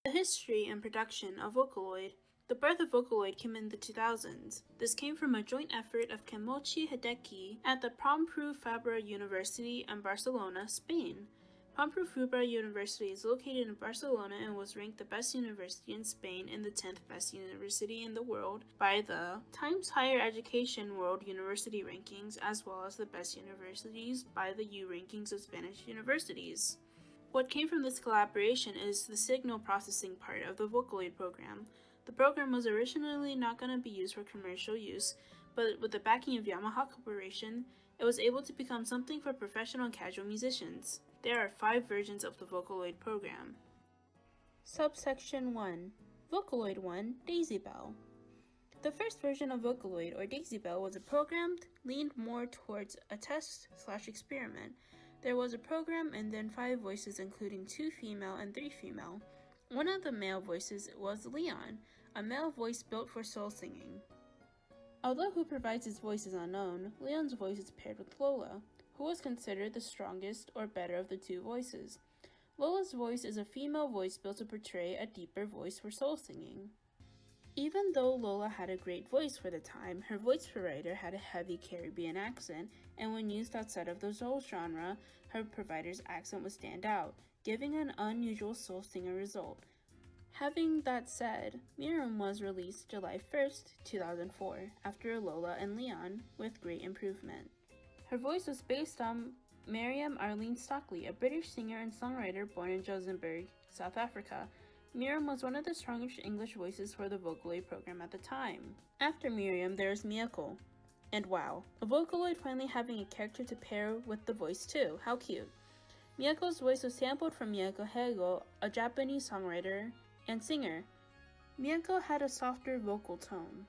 The history and production of Vocaloid. The birth of Vocaloid came in the 2000s. This came from a joint effort of Kenmochi Hideki at the Pompeu Fabra University in Barcelona, Spain. Pompeu Fabra University is located in Barcelona and was ranked the best university in Spain and the 10th best university in the world by the Times Higher Education World University Rankings, as well as the best universities by the U Rankings of Spanish universities. What came from this collaboration is the signal processing part of the Vocaloid program. The program was originally not going to be used for commercial use, but with the backing of Yamaha Corporation, it was able to become something for professional and casual musicians. There are 5 versions of the Vocaloid program. Subsection 1. Vocaloid 1 Daisy Bell. The first version of Vocaloid, or Daisy Bell, was a program leaned more towards a test/experiment. There was a program and then 5 voices, including 2 female and 3 female. One of the male voices was Leon, a male voice built for soul singing. Although who provides his voice is unknown, Leon's voice is paired with Lola, who was considered the strongest or better of the 2 voices. Lola's voice is a female voice built to portray a deeper voice for soul singing. Even though Lola had a great voice for the time, her voice provider had a heavy Caribbean accent, and when used outside of the soul genre, her provider's accent would stand out, giving an unusual soul singer result. Having that said, Miriam was released July 1st, 2004, after Lola and Leon, with great improvement. Her voice was based on Miriam Arlene Stockley, a British singer and songwriter born in Johannesburg, South Africa. Miriam was one of the strongest English voices for the Vocaloid program at the time. After Miriam, there is Miyako. And wow, a Vocaloid finally having a character to pair with the voice too, how cute. Miyako's voice was sampled from Miyako Heigo, a Japanese songwriter and singer. Miyako had a softer vocal tone.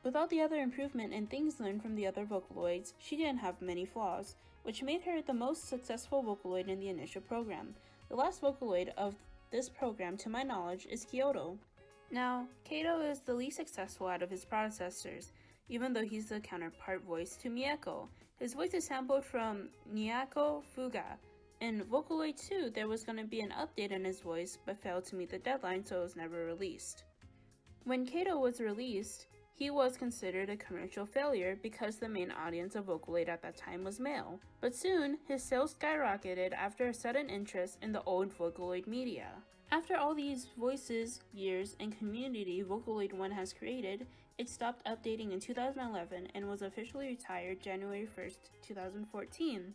With all the other improvement and things learned from the other Vocaloids, she didn't have many flaws, which made her the most successful Vocaloid in the initial program. The last Vocaloid of this program, to my knowledge, is Kyoto. Now, Kato is the least successful out of his predecessors, even though he's the counterpart voice to Miyako. His voice is sampled from Nyako Fuga. In Vocaloid 2, there was going to be an update in his voice, but failed to meet the deadline, so it was never released. When Kato was released, he was considered a commercial failure because the main audience of Vocaloid at that time was male. But soon, his sales skyrocketed after a sudden interest in the old Vocaloid media. After all these voices, years, and community Vocaloid 1 has created, it stopped updating in 2011 and was officially retired January 1st, 2014.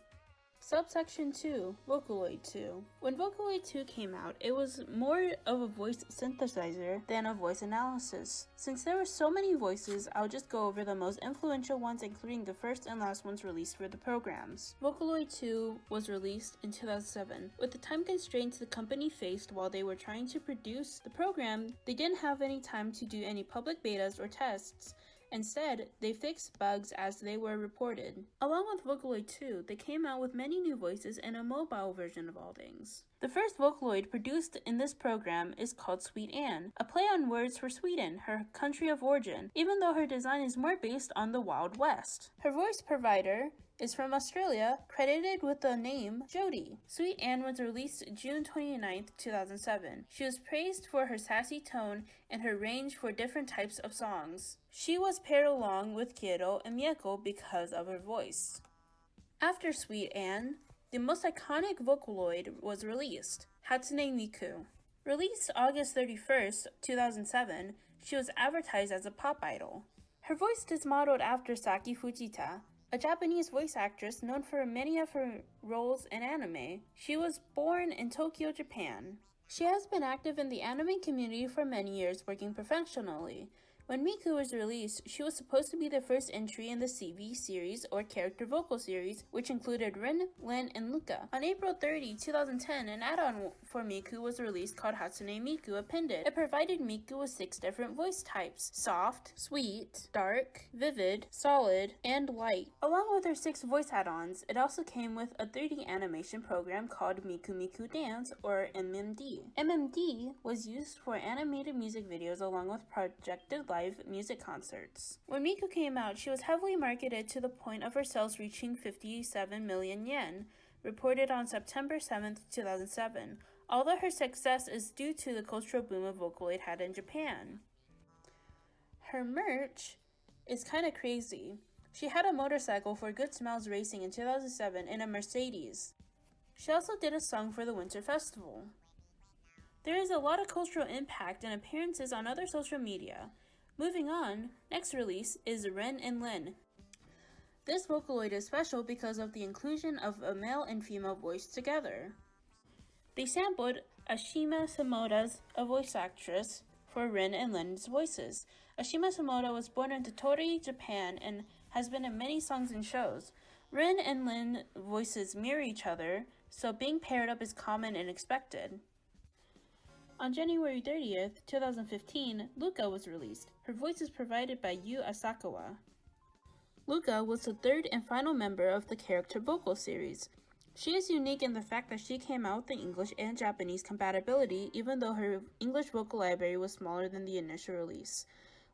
Subsection 2, Vocaloid 2. When Vocaloid 2 came out, it was more of a voice synthesizer than a voice analysis. Since there were so many voices, I'll just go over the most influential ones, including the first and last ones released for the programs. Vocaloid 2 was released in 2007. With the time constraints the company faced while they were trying to produce the program, they didn't have any time to do any public betas or tests. Instead, they fixed bugs as they were reported. Along with Vocaloid 2, they came out with many new voices and a mobile version of all things. The first Vocaloid produced in this program is called Sweet Anne, a play on words for Sweden, her country of origin, even though her design is more based on the Wild West. Her voice provider is from Australia, credited with the name Jodie. Sweet Anne was released June 29, 2007. She was praised for her sassy tone and her range for different types of songs. She was paired along with Kiro and Miyako because of her voice. After Sweet Anne, the most iconic Vocaloid was released, Hatsune Miku. Released August 31st, 2007, she was advertised as a pop idol. Her voice is modeled after Saki Fujita, a Japanese voice actress known for many of her roles in anime. She was born in Tokyo, Japan. She has been active in the anime community for many years, working professionally. When Miku was released, she was supposed to be the first entry in the CV series or character vocal series, which included Rin, Len, and Luca. On April 30, 2010, an add-on for Miku was released called Hatsune Miku Appended. It provided Miku with 6 different voice types: soft, sweet, dark, vivid, solid, and light. Along with her 6 voice add-ons, it also came with a 3D animation program called Miku Miku Dance, or MMD. MMD was used for animated music videos along with projected live music concerts. When Miku came out, she was heavily marketed to the point of her sales reaching 57 million yen, reported on September 7, 2007. although her success is due to the cultural boom of Vocaloid had in Japan. Her merch is kind of crazy. She had a motorcycle for Good Smiles Racing in 2007 in a Mercedes. She also did a song for the Winter Festival. There is a lot of cultural impact and appearances on other social media. Moving on, next release is Ren and Lin. This Vocaloid is special because of the inclusion of a male and female voice together. They sampled Ashima Samoda's a voice actress for Ren and Lin's voices. Ashima Samoda was born in Tottori, Japan, and has been in many songs and shows. Ren and Lin voices mirror each other, so being paired up is common and expected. On January 30th, 2015, Luca was released. Her voice is provided by Yu Asakawa. Luca was the third and final member of the character vocal series. She is unique in the fact that she came out with the English and Japanese compatibility, even though her English vocal library was smaller than the initial release.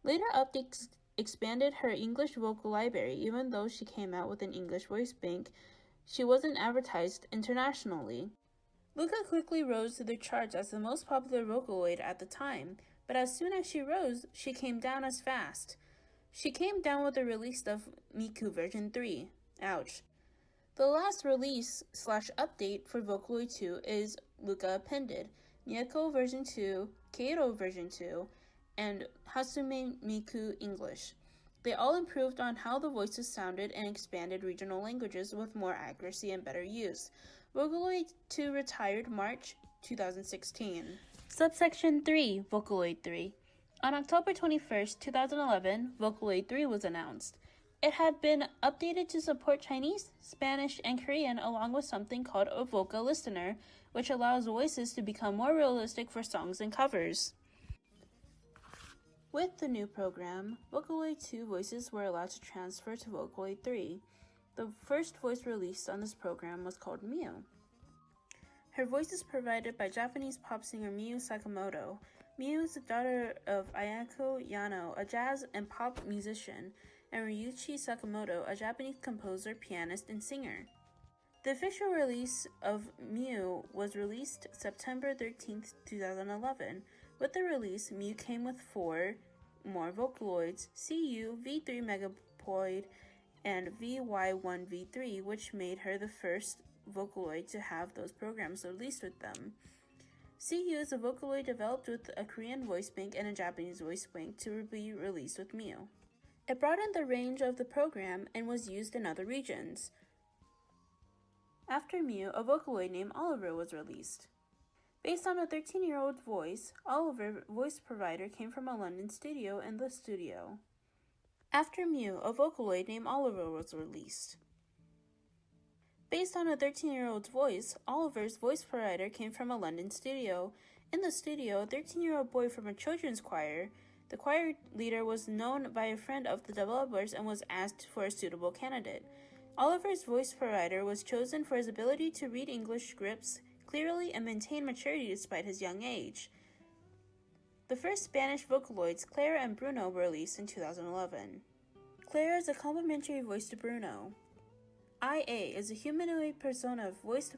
Later updates expanded her English vocal library, even though she came out with an English voice bank. She wasn't advertised internationally. Luca quickly rose to the charts as the most popular Vocaloid at the time, but as soon as she rose, she came down as fast. She came down with the release of Miku version 3. Ouch. The last release/update for Vocaloid 2 is Luca Appended, Miyako version 2, Keiro version 2, and Hasume Miku English. They all improved on how the voices sounded and expanded regional languages with more accuracy and better use. Vocaloid 2 retired March 2016. Subsection 3, Vocaloid 3. On October 21st, 2011, Vocaloid 3 was announced. It had been updated to support Chinese, Spanish, and Korean along with something called a Voca Listener, which allows voices to become more realistic for songs and covers. With the new program, Vocaloid 2 voices were allowed to transfer to Vocaloid 3. The first voice released on this program was called Miu. Her voice is provided by Japanese pop singer Miu Sakamoto. Miu is the daughter of Ayako Yano, a jazz and pop musician, and Ryuichi Sakamoto, a Japanese composer, pianist, and singer. The official release of Miu was released September 13, 2011. With the release, Miu came with 4 more Vocaloids, CU, V3 Megapoid, and VY1V3, which made her the first Vocaloid to have those programs released with them. CU is a Vocaloid developed with a Korean voice bank and a Japanese voice bank to be released with Miu. It broadened the range of the program and was used in other regions. After Miu, a Vocaloid named Oliver was released. Based on a 13-year-old voice, Oliver voice provider came from a London studio in the studio. After Miu, a Vocaloid named Oliver was released. Based on a 13-year-old's voice, Oliver's voice provider came from a London studio. In the studio, a 13-year-old boy from a children's choir. The choir leader was known by a friend of the developers and was asked for a suitable candidate. Oliver's voice provider was chosen for his ability to read English scripts clearly and maintain maturity despite his young age. The first Spanish Vocaloids, Clara and Bruno, were released in 2011. Clara is a complementary voice to Bruno. IA is a humanoid persona voiced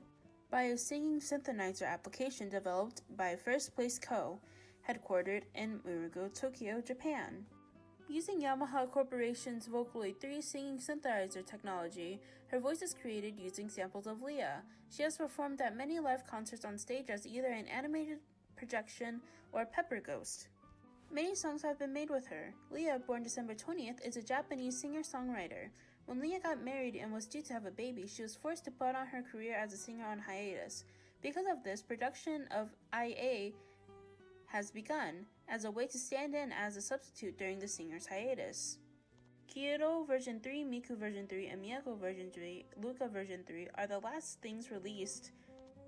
by a singing synthesizer application developed by First Place Co., headquartered in Murugo, Tokyo, Japan. Using Yamaha Corporation's Vocaloid 3 singing synthesizer technology, her voice is created using samples of Leah. She has performed at many live concerts on stage as either an animated projection or a pepper ghost. Many songs have been made with her. Leah, born December 20th, is a Japanese singer-songwriter. When Leah got married and was due to have a baby, she was forced to put on her career as a singer on hiatus. Because of this, production of IA has begun as a way to stand in as a substitute during the singer's hiatus. Keiro version 3, Miku version 3, and Miyako version 3, Luca version 3 are the last things released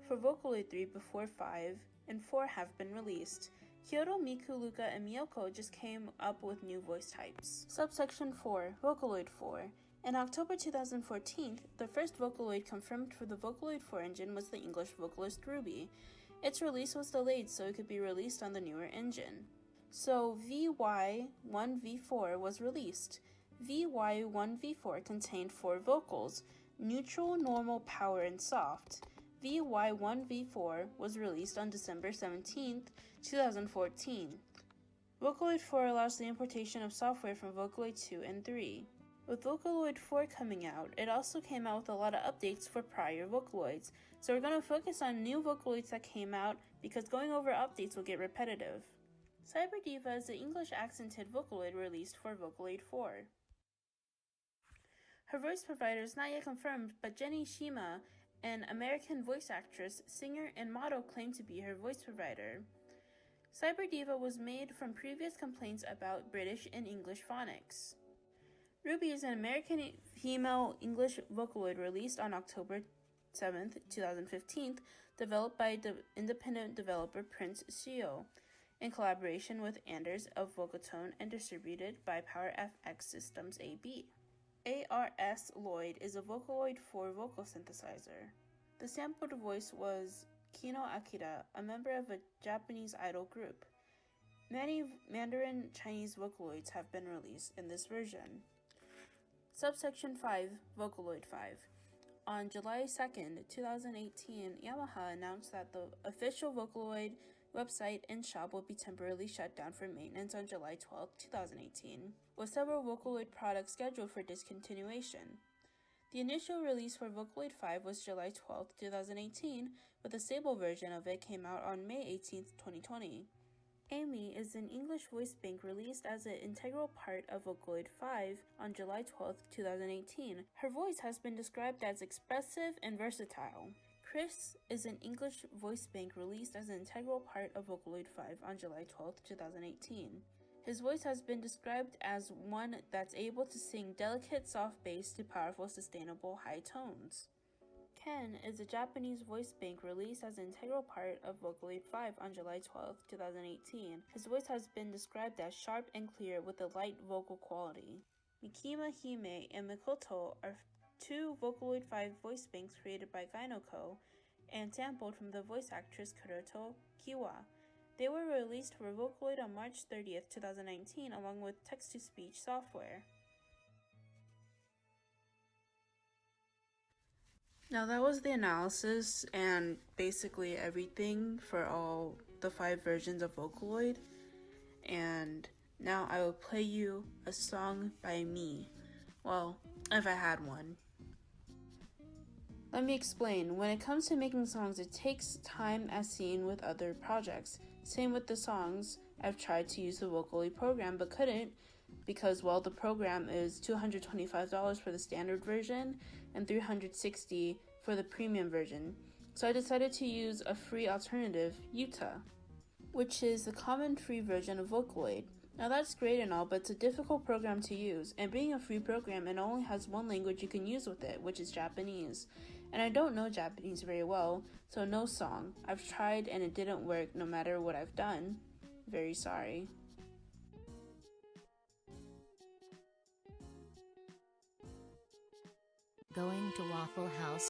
for Vocaloid 3 before 5 and 4 have been released. Kyoto, Miku, Luca, and Miyako just came up with new voice types. Subsection 4, Vocaloid 4. In October 2014, the first Vocaloid confirmed for the Vocaloid 4 engine was the English vocalist Ruby. Its release was delayed so it could be released on the newer engine. So VY1V4 was released. VY1V4 contained 4 vocals: neutral, normal, power, and soft. VY1V4 was released on December 17, 2014. Vocaloid 4 allows the importation of software from Vocaloid 2 and 3. With Vocaloid 4 coming out, it also came out with a lot of updates for prior Vocaloids, so we're going to focus on new Vocaloids that came out because going over updates will get repetitive. Cyber Diva is the English accented Vocaloid released for Vocaloid 4. Her voice provider is not yet confirmed, but Jenny Shima, an American voice actress, singer, and model, claimed to be her voice provider. Cyber Diva was made from previous complaints about British and English phonics. Ruby is an American female English Vocaloid released on October 7, 2015, developed by independent developer Prince Shio, in collaboration with Anders of Vocatone and distributed by PowerFX Systems AB. ARS Lloyd is a Vocaloid 4 vocal synthesizer. The sampled voice was Kino Akira, a member of a Japanese idol group. Many Mandarin Chinese Vocaloids have been released in this version. Subsection 5, Vocaloid 5. On July 2nd, 2018, Yamaha announced that the official Vocaloid website and shop will be temporarily shut down for maintenance on July 12, 2018, with several Vocaloid products scheduled for discontinuation. The initial release for Vocaloid 5 was July 12, 2018, but the stable version of it came out on May 18, 2020. Amy is an English voice bank released as an integral part of Vocaloid 5 on July 12, 2018. Her voice has been described as expressive and versatile. Chris is an English voice bank released as an integral part of Vocaloid 5 on July 12, 2018. His voice has been described as one that's able to sing delicate soft bass to powerful sustainable high tones. Ken is a Japanese voice bank released as an integral part of Vocaloid 5 on July 12, 2018. His voice has been described as sharp and clear with a light vocal quality. Mikima Hime and Mikoto are two Vocaloid 5 voice banks created by Gainoko and sampled from the voice actress Kuroto Kiwa. They were released for Vocaloid on March 30th, 2019, along with text-to-speech software. Now that was the analysis and basically everything for all the 5 versions of Vocaloid. And now I will play you a song by me. Well, if I had one. Let me explain. When it comes to making songs, it takes time as seen with other projects. Same with the songs. I've tried to use the Vocaloid program but couldn't because, well, the program is $225 for the standard version and $360 for the premium version. So I decided to use a free alternative, Utah, which is the common free version of Vocaloid. Now that's great and all, but it's a difficult program to use, and being a free program, it only has one language you can use with it, which is Japanese. And I don't know Japanese very well, so no song. I've tried and it didn't work no matter what I've done. Very sorry. Going to Waffle House